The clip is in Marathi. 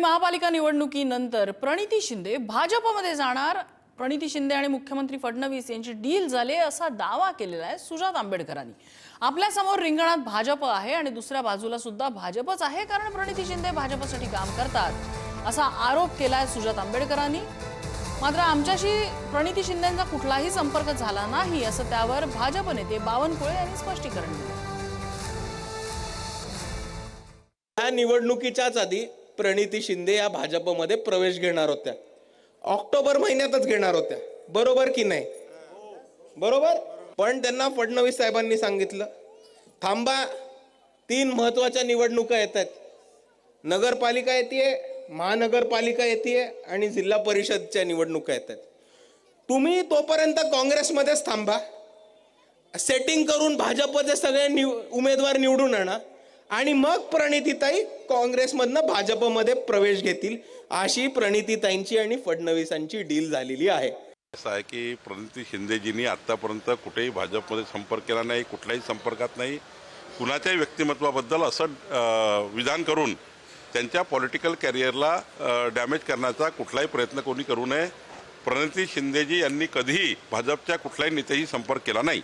महापालिका निवडणुकीनंतर प्रणिती शिंदे भाजपमध्ये जाणार। प्रणिती शिंदे आणि मुख्यमंत्री फडणवीस यांची डील झाले असा दावा केलेला आहे सुजात आंबेडकरांनी। आपल्या समोर रिंगणात भाजप आहे आणि दुसऱ्या बाजूला सुद्धा भाजपच आहे, कारण प्रणिती शिंदे भाजपसाठी काम करतात असा आरोप केलाय सुजात आंबेडकरांनी। मात्र आमच्याशी प्रणिती शिंदेंचा कुठलाही संपर्क झाला नाही असं त्यावर भाजप नेते बावनकुळे यांनी स्पष्टीकरण दिलं। या निवडणुकीच्याच आधी प्रणिती शिंदे या भाजपमध्ये प्रवेश घेणार होत्या। ऑक्टोबर महिन्यातच घेणार होत्या, बरोबर की नाही? बरोबर। पण त्यांना फडणवीस साहेबांनी सांगितलं थांबा, 3 महत्त्वाच्या निवडणुका येतात, नगरपालिका येते, महानगरपालिका येते आणि जिल्हा परिषदच्या निवडणुका येतात। तुम्ही तोपर्यंत काँग्रेसमध्येच थांबा, सेटिंग करून भाजपचे सगळे उमेदवार निवडून आणा आणि मग प्रणितीताई काँग्रेसमधनं भाजपमध्ये प्रवेश घेतील, अशी प्रणितीताईंची आणि फडणवीसांची डील झालेली आहे। असं आहे की प्रणिती शिंदेजींनी आतापर्यंत कुठेही भाजपमध्ये संपर्क केला नाही, कुठल्याही संपर्कात नाही, कुणाच्याही व्यक्तिमत्वाबद्दल असं विधान करून त्यांच्या पॉलिटिकल कॅरियरला डॅमेज करण्याचा कुठलाही प्रयत्न कोणी करू नये। प्रणिती शिंदेजी यांनी कधीही भाजपच्या कुठल्याही नेत्याशी संपर्क केला नाही।